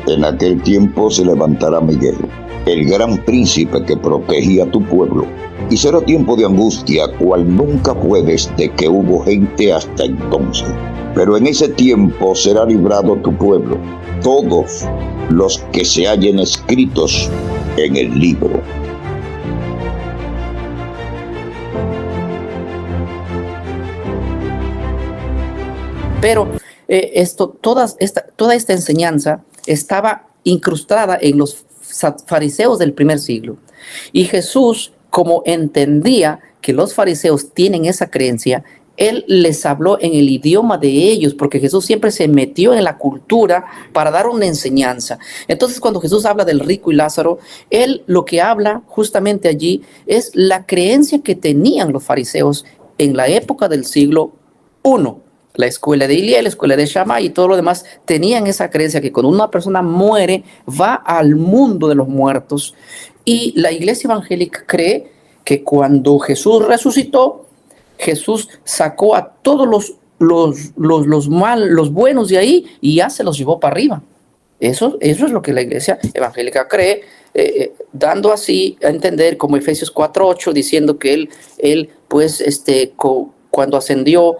En aquel tiempo se levantará Miguel, el gran príncipe que protegía a tu pueblo, y será tiempo de angustia, cual nunca fue desde que hubo gente hasta entonces. Pero en ese tiempo será librado tu pueblo, todos los que se hallen escritos en el libro. Pero toda esta enseñanza estaba incrustada en los fariseos del primer siglo. Y Jesús, como entendía que los fariseos tienen esa creencia, él les habló en el idioma de ellos, porque Jesús siempre se metió en la cultura para dar una enseñanza. Entonces, cuando Jesús habla del rico y Lázaro, él lo que habla justamente allí es la creencia que tenían los fariseos en la época del siglo I. La escuela de Iliel, la escuela de Shammai y todo lo demás tenían esa creencia que cuando una persona muere, va al mundo de los muertos. Y la iglesia evangélica cree que cuando Jesús resucitó, Jesús sacó a todos los buenos de ahí y ya se los llevó para arriba. Eso es lo que la iglesia evangélica cree, dando así a entender como Efesios 4:8, diciendo que él pues, cuando ascendió,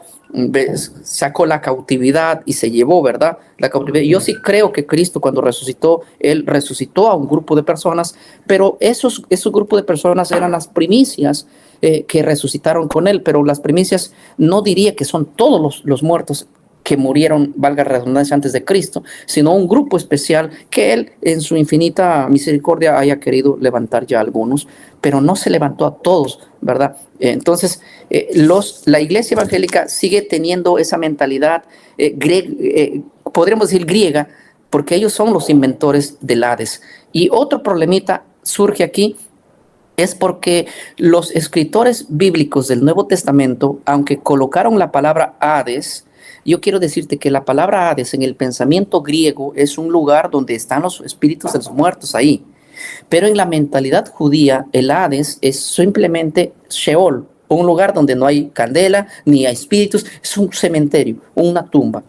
sacó la cautividad y se llevó, ¿verdad? La cautividad. Yo sí creo que Cristo cuando resucitó, él resucitó a un grupo de personas, pero esos grupos de personas eran las primicias que resucitaron con él, pero las primicias no diría que son todos los muertos que murieron, valga la redundancia, antes de Cristo, sino un grupo especial que él en su infinita misericordia haya querido levantar ya a algunos, pero no se levantó a todos, ¿verdad? Entonces, la iglesia evangélica sigue teniendo esa mentalidad, podríamos decir griega, porque ellos son los inventores del Hades. Y otro problemita surge aquí, es porque los escritores bíblicos del Nuevo Testamento, aunque colocaron la palabra Hades, yo quiero decirte que la palabra Hades en el pensamiento griego es un lugar donde están los espíritus de los muertos ahí. Pero en la mentalidad judía, el Hades es simplemente Sheol, un lugar donde no hay candela ni hay espíritus, es un cementerio, una tumba.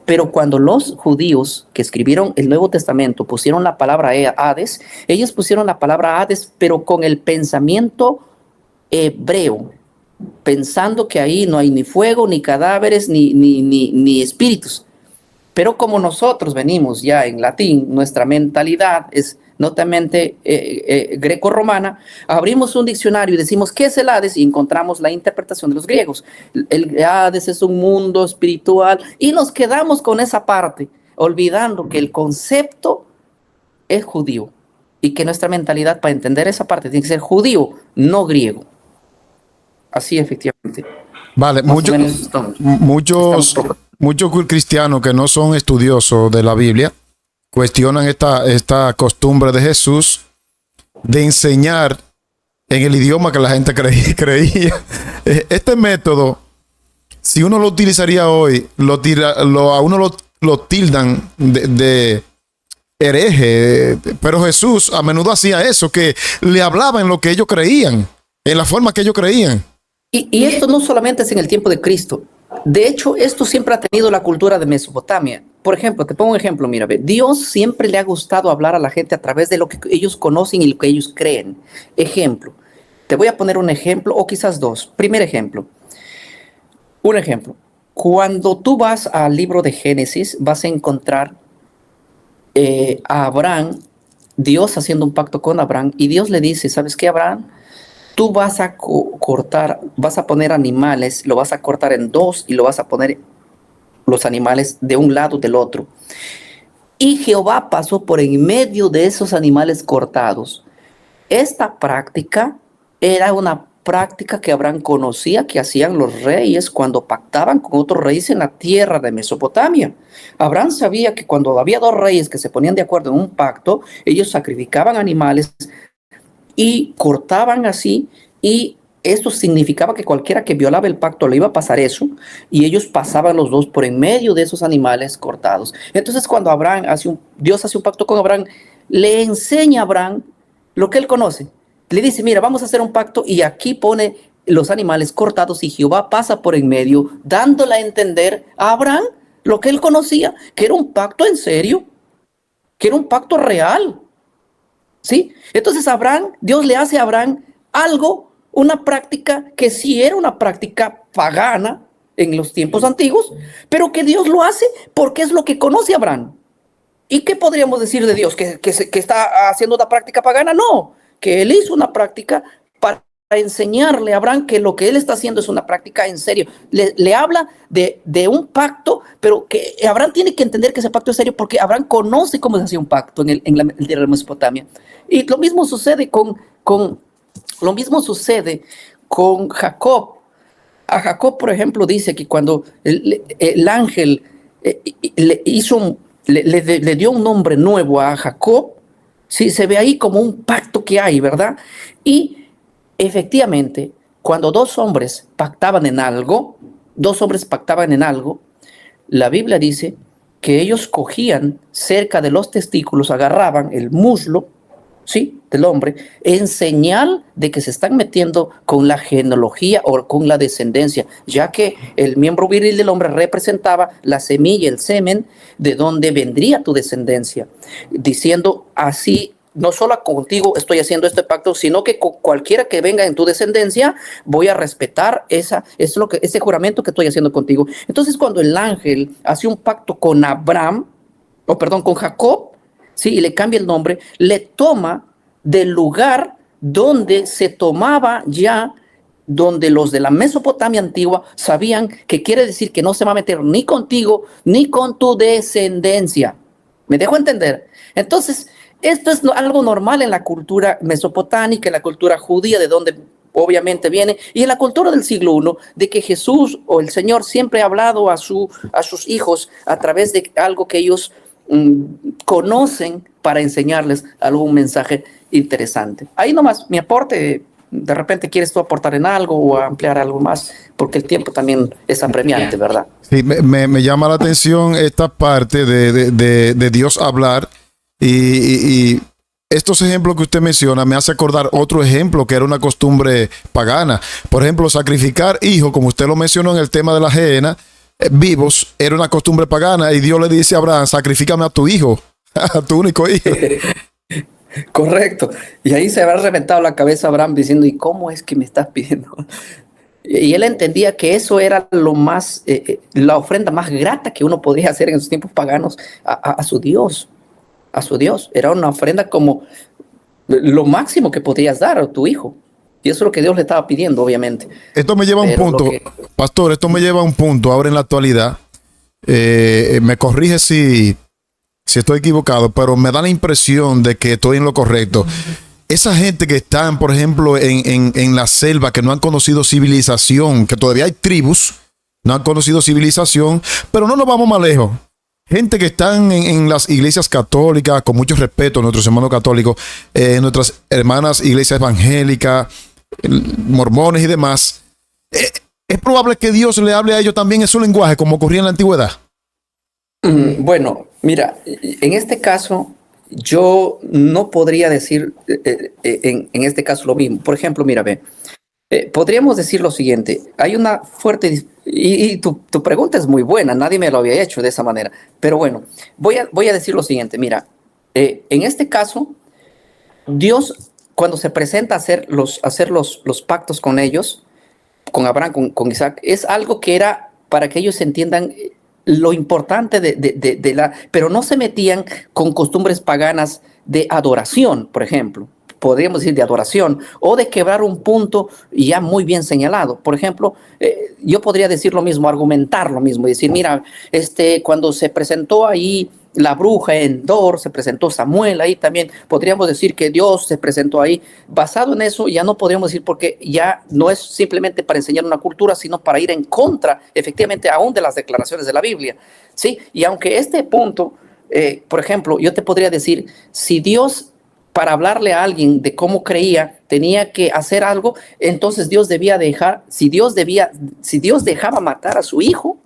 Pero cuando los judíos que escribieron el Nuevo Testamento pusieron la palabra Hades, ellos pusieron la palabra Hades, pero con el pensamiento hebreo, pensando que ahí no hay ni fuego, ni cadáveres, ni espíritus. Pero como nosotros venimos ya en latín, nuestra mentalidad es notamente greco-romana, abrimos un diccionario y decimos ¿qué es el Hades? Y encontramos la interpretación de los griegos. El Hades es un mundo espiritual y nos quedamos con esa parte, olvidando que el concepto es judío y que nuestra mentalidad para entender esa parte tiene que ser judío, no griego. Así efectivamente. Vale, muchos cristianos que no son estudiosos de la Biblia cuestionan esta costumbre de Jesús de enseñar en el idioma que la gente creía. Este método, si uno lo utilizaría hoy, a uno lo tildan de hereje, pero Jesús a menudo hacía eso, que le hablaba en lo que ellos creían, en la forma que ellos creían. Y esto no solamente es en el tiempo de Cristo. De hecho, esto siempre ha tenido la cultura de Mesopotamia. Por ejemplo, te pongo un ejemplo, mira, Dios siempre le ha gustado hablar a la gente a través de lo que ellos conocen y lo que ellos creen. Ejemplo, te voy a poner un ejemplo o quizás dos. Primer ejemplo. Un ejemplo. Cuando tú vas al libro de Génesis, vas a encontrar a Abraham, Dios haciendo un pacto con Abraham, y Dios le dice, ¿sabes qué, Abraham? Tú vas a cortar, vas a poner animales, lo vas a cortar en dos y lo vas a poner los animales de un lado del otro. Y Jehová pasó por en medio de esos animales cortados. Esta práctica era una práctica que Abraham conocía que hacían los reyes cuando pactaban con otros reyes en la tierra de Mesopotamia. Abraham sabía que cuando había dos reyes que se ponían de acuerdo en un pacto, ellos sacrificaban animales y cortaban así, y esto significaba que cualquiera que violaba el pacto le iba a pasar eso, y ellos pasaban los dos por en medio de esos animales cortados. Entonces cuando Dios hace un pacto con Abraham, le enseña a Abraham lo que él conoce. Le dice, mira, vamos a hacer un pacto, y aquí pone los animales cortados, y Jehová pasa por en medio, dándole a entender a Abraham lo que él conocía, que era un pacto en serio. que era un pacto real, ¿sí? Entonces Dios le hace a Abraham algo, una práctica que sí era una práctica pagana en los tiempos antiguos, pero que Dios lo hace porque es lo que conoce a Abraham. ¿Y qué podríamos decir de Dios? ¿Que está haciendo una práctica pagana? No, que él hizo una práctica para enseñarle a Abraham que lo que él está haciendo es una práctica en serio. Le habla de un pacto, pero que Abraham tiene que entender que ese pacto es serio porque Abraham conoce cómo se hace un pacto en la Mesopotamia. Y lo mismo sucede con Jacob. A Jacob, por ejemplo, dice que cuando el ángel le dio un nombre nuevo a Jacob, sí, se ve ahí como un pacto que hay, ¿verdad? Y efectivamente, cuando dos hombres pactaban en algo, la Biblia dice que ellos cogían cerca de los testículos, agarraban el muslo, ¿sí?, del hombre, en señal de que se están metiendo con la genealogía o con la descendencia, ya que el miembro viril del hombre representaba la semilla, el semen, de donde vendría tu descendencia, diciendo así: no solo contigo estoy haciendo este pacto, sino que con cualquiera que venga en tu descendencia voy a respetar ese juramento que estoy haciendo contigo. Entonces, cuando el ángel hace un pacto con con Jacob, sí, y le cambia el nombre, le toma del lugar donde se tomaba ya, donde los de la Mesopotamia antigua sabían que quiere decir que no se va a meter ni contigo ni con tu descendencia. ¿Me dejo entender? Entonces, esto es algo normal en la cultura mesopotámica, en la cultura judía, de donde obviamente viene, y en la cultura del siglo I, de que Jesús o el Señor siempre ha hablado a sus hijos a través de algo que ellos conocen para enseñarles algún mensaje interesante. Ahí nomás mi aporte. De repente quieres tú aportar en algo o ampliar algo más, porque el tiempo también es apremiante, ¿verdad? Sí, me llama la atención esta parte de Dios hablar y estos ejemplos que usted menciona me hace acordar otro ejemplo que era una costumbre pagana. Por ejemplo, sacrificar hijos, como usted lo mencionó en el tema de la ajena, vivos, era una costumbre pagana, y Dios le dice a Abraham: sacrifícame a tu hijo, a tu único hijo. Correcto. Y ahí se habrá reventado la cabeza Abraham diciendo: ¿y cómo es que me estás pidiendo? Y él entendía que eso era la ofrenda más grata que uno podía hacer en esos tiempos paganos a su Dios. A su Dios. Era una ofrenda como lo máximo que podías dar a tu hijo. Y eso es lo que Dios le estaba pidiendo, obviamente. Esto me lleva a un punto, pastor, ahora en la actualidad. Me corrige si estoy equivocado, pero me da la impresión de que estoy en lo correcto. Esa gente que están, por ejemplo, en la selva, que no han conocido civilización, que todavía hay tribus, no han conocido civilización, pero no nos vamos más lejos. Gente que están en las iglesias católicas, con mucho respeto a nuestros hermanos católicos, nuestras hermanas iglesias evangélicas, mormones y demás. Es probable que Dios le hable a ellos también en su lenguaje, como ocurría en la antigüedad. Bueno, mira, en este caso yo no podría decir en este caso lo mismo. Por ejemplo, mira, podríamos decir lo siguiente: hay una fuerte, y tu pregunta es muy buena, nadie me lo había hecho de esa manera, pero bueno, voy a decir lo siguiente. Mira, en este caso, Dios, cuando se presenta a hacer los pactos con ellos, con Abraham, con Isaac, es algo que era para que ellos entiendan lo importante pero no se metían con costumbres paganas de adoración, por ejemplo. Podríamos decir de adoración o de quebrar un punto ya muy bien señalado. Por ejemplo, yo podría decir lo mismo, argumentar lo mismo, y decir: mira, cuando se presentó ahí la bruja en Endor, se presentó Samuel ahí también, podríamos decir que Dios se presentó ahí. Basado en eso, ya no podríamos decir, porque ya no es simplemente para enseñar una cultura, sino para ir en contra, efectivamente, aún de las declaraciones de la Biblia, ¿sí? Y aunque este punto, por ejemplo, yo te podría decir, si Dios, para hablarle a alguien de cómo creía, tenía que hacer algo, entonces Dios debía dejar, si Dios dejaba matar a su hijo,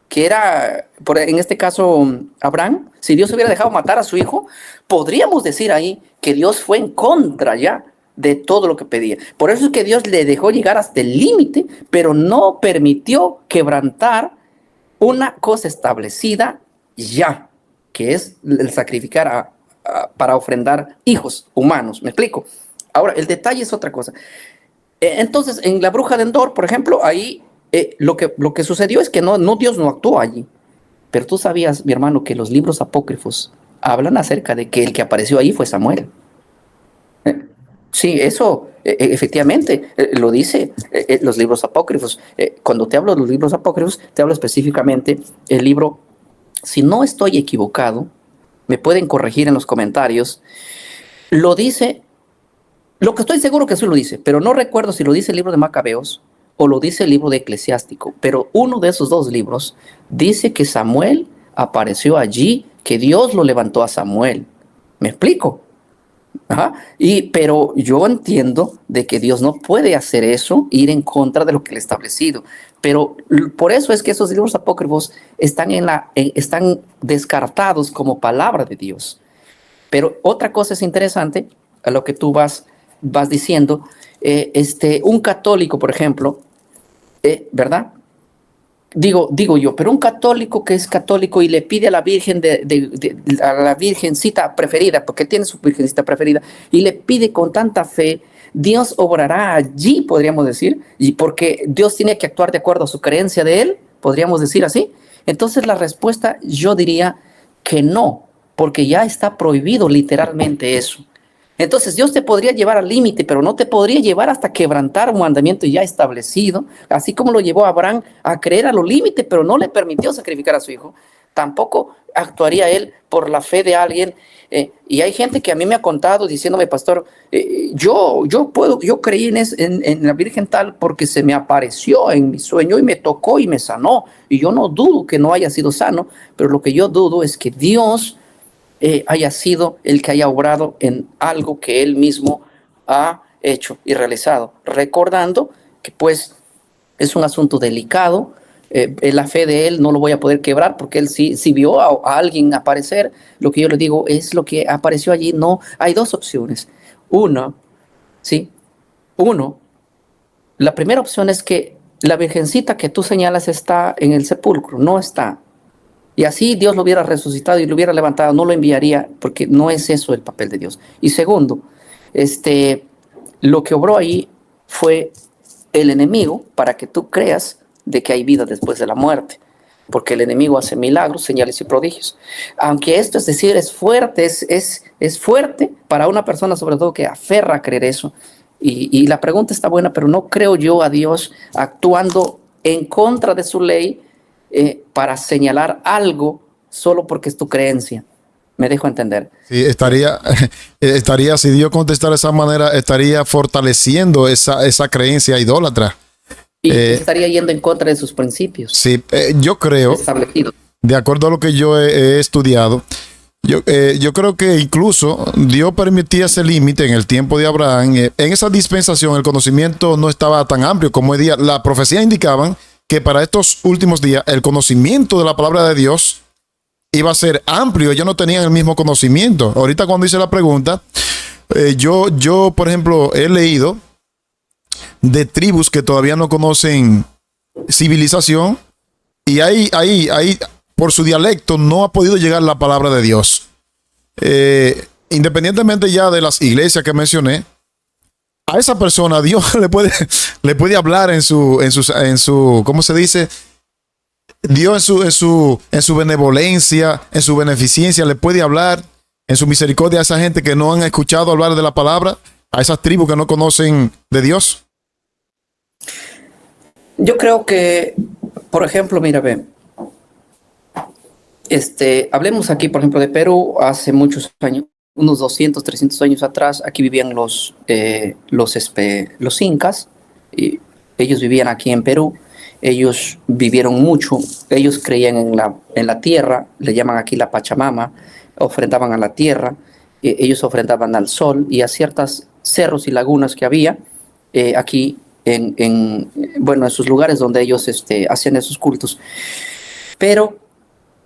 que era, en este caso, Abraham, si Dios hubiera dejado matar a su hijo, podríamos decir ahí que Dios fue en contra ya de todo lo que pedía. Por eso es que Dios le dejó llegar hasta el límite, pero no permitió quebrantar una cosa establecida ya, que es el sacrificar para ofrendar hijos humanos. ¿Me explico? Ahora, el detalle es otra cosa. Entonces, en la bruja de Endor, por ejemplo, ahí lo que sucedió es que Dios no actuó allí. Pero tú sabías, mi hermano, que los libros apócrifos hablan acerca de que el que apareció ahí fue Samuel. Sí, eso efectivamente lo dice los libros apócrifos. Cuando te hablo de los libros apócrifos, te hablo específicamente el libro, si no estoy equivocado, me pueden corregir en los comentarios, lo dice, lo que estoy seguro que sí lo dice, pero no recuerdo si lo dice el libro de Macabeos o lo dice el libro de Eclesiástico, pero uno de esos dos libros dice que Samuel apareció allí, que Dios lo levantó a Samuel. ¿Me explico? Ajá. Pero yo entiendo de que Dios no puede hacer eso, ir en contra de lo que él ha establecido. Pero por eso es que esos libros apócrifos están, están descartados como palabra de Dios. Pero otra cosa es interesante, a lo que tú vas diciendo, un católico, por ejemplo, ¿verdad? Digo yo, pero un católico que es católico y le pide a la Virgen a la virgencita preferida, porque tiene su virgencita preferida, y le pide con tanta fe, Dios obrará allí, podríamos decir, y porque Dios tiene que actuar de acuerdo a su creencia de él, podríamos decir así. Entonces la respuesta yo diría que no, porque ya está prohibido literalmente eso. Entonces Dios te podría llevar al límite, pero no te podría llevar hasta quebrantar un mandamiento ya establecido, así como lo llevó a Abraham a creer a los límites, pero no le permitió sacrificar a su hijo. Tampoco actuaría él por la fe de alguien. Y hay gente que a mí me ha contado diciéndome, pastor, yo creí en la Virgen tal porque se me apareció en mi sueño y me tocó y me sanó. Y yo no dudo que no haya sido sano, pero lo que yo dudo es que Dios haya sido el que haya obrado en algo que él mismo ha hecho y realizado, recordando que pues es un asunto delicado, la fe de él no lo voy a poder quebrar porque él sí vio a alguien aparecer. Lo que yo le digo es lo que apareció allí. No, hay dos opciones. Uno, la primera opción es que la virgencita que tú señalas está en el sepulcro, no está. Y así Dios lo hubiera resucitado y lo hubiera levantado, no lo enviaría, porque no es eso el papel de Dios. Y segundo, lo que obró ahí fue el enemigo para que tú creas de que hay vida después de la muerte, porque el enemigo hace milagros, señales y prodigios. Aunque esto, es decir, es fuerte, es fuerte para una persona sobre todo que aferra a creer eso. Y la pregunta está buena, pero no creo yo a Dios actuando en contra de su ley, para señalar algo solo porque es tu creencia. Me dejo entender. Sí, estaría, si Dios contestara de esa manera, estaría fortaleciendo esa creencia idólatra. Y estaría yendo en contra de sus principios. Sí, yo creo, de acuerdo a lo que yo he estudiado, yo creo que incluso Dios permitía ese límite en el tiempo de Abraham. En esa dispensación el conocimiento no estaba tan amplio como hoy día. La profecía indicaban que para estos últimos días el conocimiento de la palabra de Dios iba a ser amplio. Ellos no tenían el mismo conocimiento. Ahorita cuando hice la pregunta, yo por ejemplo he leído de tribus que todavía no conocen civilización y ahí por su dialecto no ha podido llegar la palabra de Dios. Independientemente ya de las iglesias que mencioné, a esa persona Dios le puede hablar en su, ¿cómo se dice? Dios en su benevolencia, en su beneficencia, le puede hablar en su misericordia a esa gente que no han escuchado hablar de la palabra, a esas tribus que no conocen de Dios. Yo creo que, por ejemplo, mira, ve, hablemos aquí, por ejemplo, de Perú. Hace muchos años, unos 200, 300 años atrás, aquí vivían los incas, y ellos vivían aquí en Perú. Ellos vivieron mucho, ellos creían en la tierra, le llaman aquí la Pachamama, ofrendaban a la tierra, ellos ofrendaban al sol y a ciertos cerros y lagunas que había aquí en sus lugares donde ellos hacían esos cultos. Pero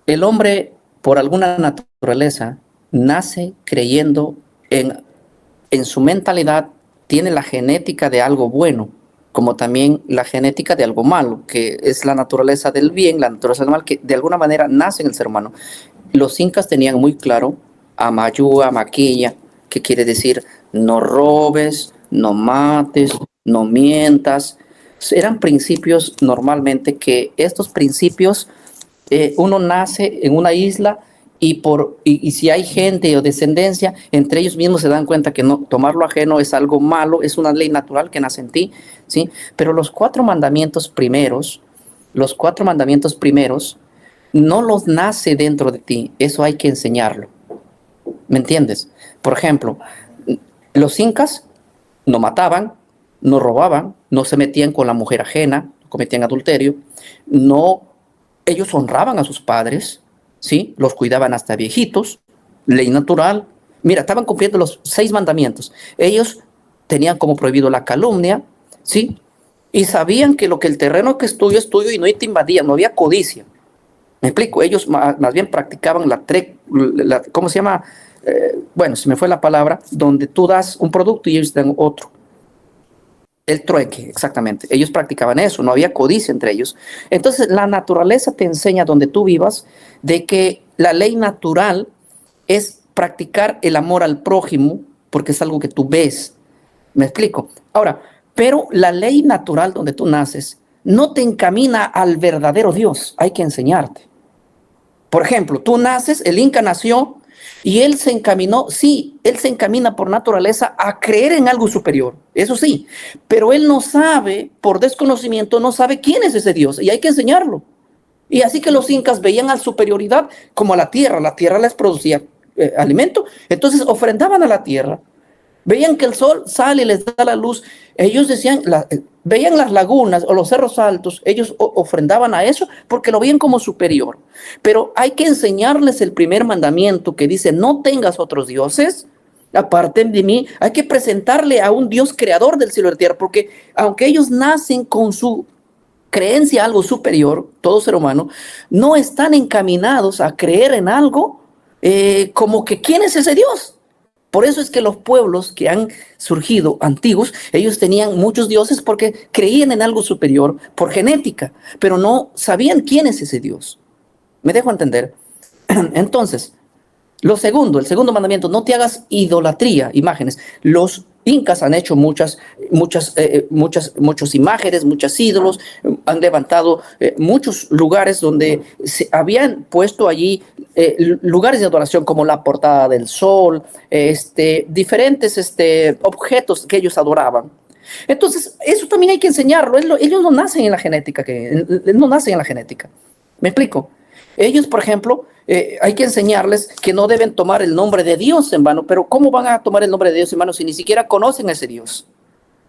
el hombre, por alguna naturaleza, nace creyendo en su mentalidad, tiene la genética de algo bueno, como también la genética de algo malo, que es la naturaleza del bien, la naturaleza del mal, que de alguna manera nace en el ser humano. los incas tenían muy claro Amayúa, Maquilla, que quiere decir no robes, no mates, no mientas. Eran principios normalmente que estos principios uno nace en una isla y si hay gente o descendencia, entre ellos mismos se dan cuenta que no tomar lo ajeno es algo malo, es una ley natural que nace en ti, ¿sí? Pero los cuatro mandamientos primeros no los nace dentro de ti, eso hay que enseñarlo, ¿me entiendes? Por ejemplo, los incas no mataban, no robaban, no se metían con la mujer ajena, no cometían adulterio, no, ellos honraban a sus padres, ¿sí? Los cuidaban hasta viejitos, ley natural. Mira, estaban cumpliendo los 6 mandamientos. Ellos tenían como prohibido la calumnia, ¿sí? Y sabían que lo que el terreno que es tuyo y no te invadía, no había codicia. Me explico, ellos más bien practicaban ¿cómo se llama? Bueno, se me fue la palabra, donde tú das un producto y ellos dan otro. El trueque, exactamente. Ellos practicaban eso, no había codicia entre ellos. Entonces, la naturaleza te enseña donde tú vivas de que la ley natural es practicar el amor al prójimo, porque es algo que tú ves. ¿Me explico? Ahora, pero la ley natural donde tú naces no te encamina al verdadero Dios, hay que enseñarte. Por ejemplo, tú naces, el Inca nació y él se encaminó, sí, él se encamina por naturaleza a creer en algo superior, eso sí, pero él no sabe, por desconocimiento, no sabe quién es ese Dios y hay que enseñarlo. Y así que los incas veían a la superioridad como a la tierra les producía alimento, entonces ofrendaban a la tierra. Veían que el sol sale y les da la luz. Ellos decían, veían las lagunas o los cerros altos, ellos ofrendaban a eso porque lo veían como superior. Pero hay que enseñarles el primer mandamiento que dice, no tengas otros dioses aparte de mí. Hay que presentarle a un Dios creador del cielo y la tierra, porque aunque ellos nacen con su creencia a algo superior, todo ser humano, no están encaminados a creer en algo como que ¿quién es ese Dios? Por eso es que los pueblos que han surgido antiguos, ellos tenían muchos dioses porque creían en algo superior por genética, pero no sabían quién es ese Dios. ¿Me dejo entender? Entonces, el segundo mandamiento, no te hagas idolatría, imágenes. Los incas han hecho muchas imágenes, muchos ídolos, han levantado muchos lugares donde se habían puesto allí lugares de adoración como la portada del sol, diferentes objetos que ellos adoraban. Entonces, eso también hay que enseñarlo. Ellos no nacen en la genética, no nacen en la genética. ¿Me explico? Ellos, por ejemplo, hay que enseñarles que no deben tomar el nombre de Dios en vano, pero ¿cómo van a tomar el nombre de Dios en vano si ni siquiera conocen a ese Dios?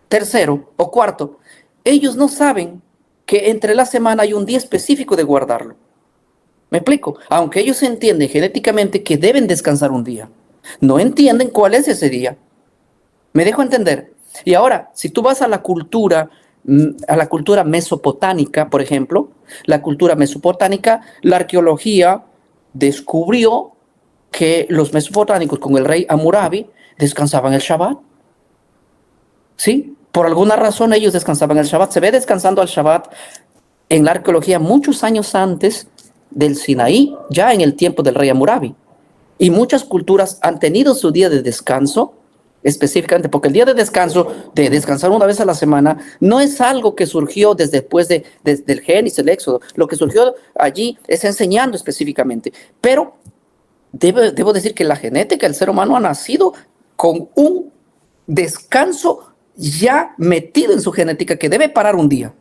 Tercero o cuarto, ellos no saben que entre la semana hay un día específico de guardarlo. ¿Me explico? Aunque ellos entienden genéticamente que deben descansar un día, no entienden cuál es ese día. ¿Me dejo entender? Y ahora, si tú vas a la cultura mesopotámica, por ejemplo, la arqueología descubrió que los mesopotámicos con el rey Hammurabi descansaban el Shabbat. ¿Sí? Por alguna razón ellos descansaban el Shabbat. Se ve descansando el Shabbat en la arqueología muchos años antes del Sinaí, ya en el tiempo del rey Hammurabi. Y muchas culturas han tenido su día de descanso, específicamente porque el día de descanso, de descansar una vez a la semana, no es algo que surgió desde el Génesis, el Éxodo. Lo que surgió allí es enseñando específicamente. Pero debo decir que la genética del ser humano ha nacido con un descanso ya metido en su genética que debe parar un día,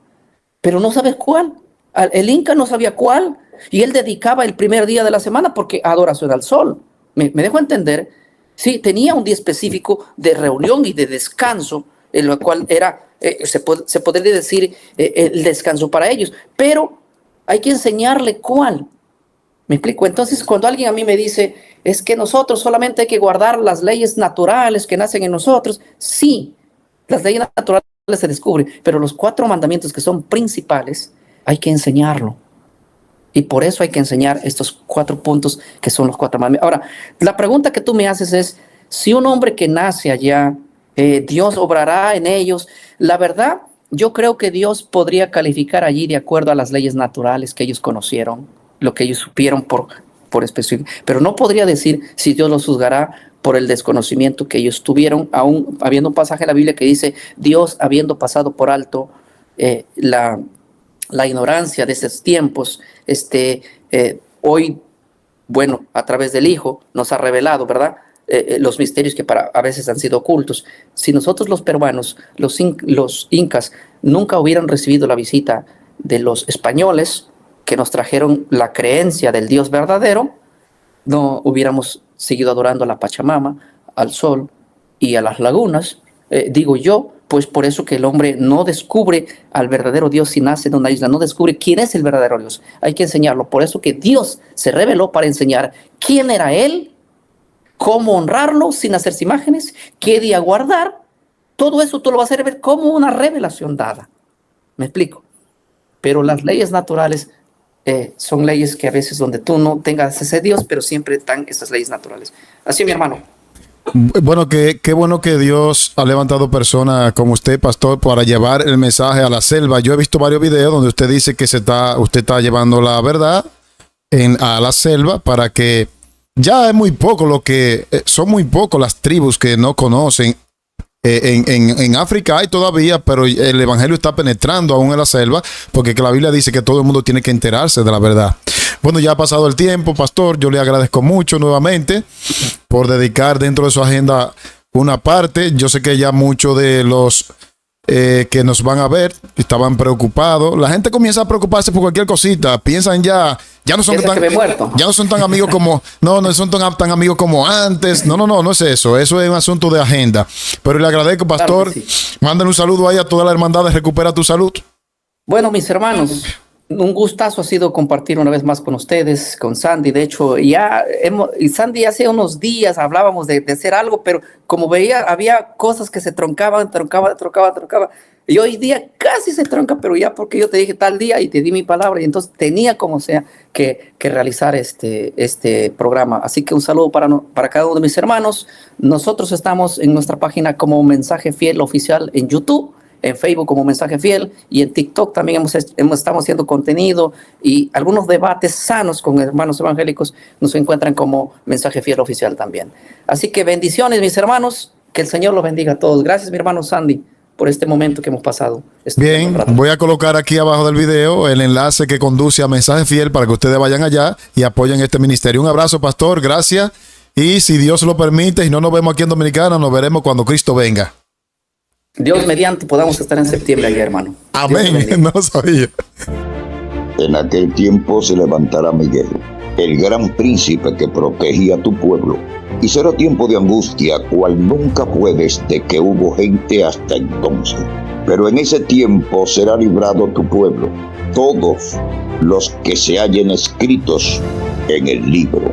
pero no sabes cuál. El Inca no sabía cuál y él dedicaba el primer día de la semana porque adoración al sol. ¿Me dejo entender? Sí, tenía un día específico de reunión y de descanso, en lo cual era, se podría decir, el descanso para ellos, pero hay que enseñarle cuál. ¿Me explico? Entonces, cuando alguien a mí me dice, es que nosotros solamente hay que guardar las leyes naturales que nacen en nosotros, sí, las leyes naturales se descubren, pero los 4 mandamientos que son principales, hay que enseñarlo. Y por eso hay que enseñar estos 4 puntos que son los 4 mandamientos. Ahora, la pregunta que tú me haces es, si un hombre que nace allá, Dios obrará en ellos. La verdad, yo creo que Dios podría calificar allí de acuerdo a las leyes naturales que ellos conocieron, lo que ellos supieron por por específico, pero no podría decir si Dios los juzgará por el desconocimiento que ellos tuvieron, aún habiendo un pasaje en la Biblia que dice, Dios habiendo pasado por alto la ignorancia de esos tiempos, hoy, bueno, a través del Hijo nos ha revelado, ¿verdad? Los misterios que a veces han sido ocultos. Si nosotros los peruanos, los incas, nunca hubieran recibido la visita de los españoles que nos trajeron la creencia del Dios verdadero, no hubiéramos seguido adorando a la Pachamama, al sol y a las lagunas, digo yo, pues por eso que el hombre no descubre al verdadero Dios si nace en una isla, no descubre quién es el verdadero Dios. Hay que enseñarlo. Por eso que Dios se reveló para enseñar quién era Él, cómo honrarlo sin hacerse imágenes, qué día guardar. Todo eso tú lo vas a ver como una revelación dada. ¿Me explico? Pero las leyes naturales son leyes que a veces donde tú no tengas ese Dios, pero siempre están esas leyes naturales. Así, mi hermano. Bueno, qué bueno que Dios ha levantado personas como usted, pastor, para llevar el mensaje a la selva. Yo he visto varios videos donde usted dice que usted está llevando la verdad a la selva para que ya es muy poco son muy pocos las tribus que no conocen. En África hay todavía, pero el evangelio está penetrando aún en la selva, porque la Biblia dice que todo el mundo tiene que enterarse de la verdad. Bueno, ya ha pasado el tiempo, pastor. Yo le agradezco mucho nuevamente por dedicar dentro de su agenda una parte. Yo sé que ya muchos de los que nos van a ver estaban preocupados. La gente comienza a preocuparse por cualquier cosita. Piensan ya no son tan amigos como no son tan amigos como antes. No es eso. Eso es un asunto de agenda. Pero le agradezco, pastor. Claro, sí. Mándenle un saludo ahí a toda la hermandad de Recupera tu Salud. Bueno, mis hermanos, un gustazo ha sido compartir una vez más con ustedes, con Sandy. De hecho, y Sandy hace unos días hablábamos de hacer algo, pero como veía, había cosas que se troncaban. Y hoy día casi se tronca, pero ya porque yo te dije tal día y te di mi palabra, y entonces tenía como sea que realizar este programa. Así que un saludo para cada uno de mis hermanos. Nosotros estamos en nuestra página como Mensaje Fiel Oficial en YouTube, en Facebook como Mensaje Fiel, y en TikTok también estamos haciendo contenido y algunos debates sanos con hermanos evangélicos nos encuentran como Mensaje Fiel Oficial también. Así que bendiciones, mis hermanos, que el Señor los bendiga a todos. Gracias, mi hermano Sandy, por este momento que hemos pasado. Bien, voy a colocar aquí abajo del video el enlace que conduce a Mensaje Fiel para que ustedes vayan allá y apoyen este ministerio. Un abrazo, pastor, gracias, y si Dios lo permite y no nos vemos aquí en Dominicana, nos veremos cuando Cristo venga. Dios mediante podamos estar en septiembre allá, hermano. Amén. No sabía. En aquel tiempo se levantará Miguel, el gran príncipe que protegía a tu pueblo, y será tiempo de angustia cual nunca fue desde que hubo gente hasta entonces. Pero en ese tiempo será librado tu pueblo, todos los que se hallen escritos en el libro.